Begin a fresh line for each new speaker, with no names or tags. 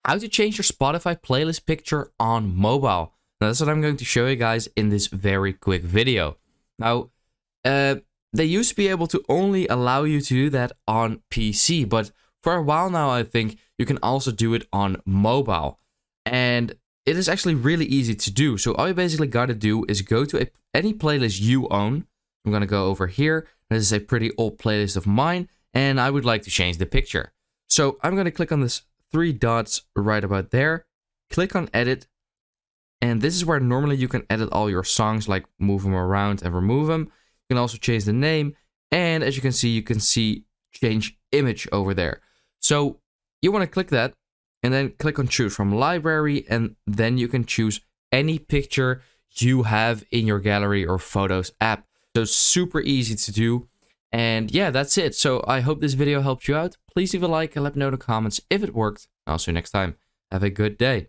how to change your Spotify playlist picture on mobile. Now, that's what I'm going to show you guys in this very quick video. Now, they used to be able to only allow you to do that on PC, but for a while now, I think you can also do it on mobile. And it is actually really easy to do. So all you basically got to do is go to any playlist you own. I'm going to go over here. This is a pretty old playlist of mine, and I would like to change the picture. So I'm going to click on this 3 dots right about there. Click on edit. And this is where normally you can edit all your songs, like move them around and remove them. You can also change the name. And as you can see change image over there. So you want to click that and then click on choose from library. And then you can choose any picture you have in your gallery or photos app. So super easy to do. And yeah, that's it. So I hope this video helped you out. Please leave a like and let me know in the comments if it worked. I'll see you next time. Have a good day.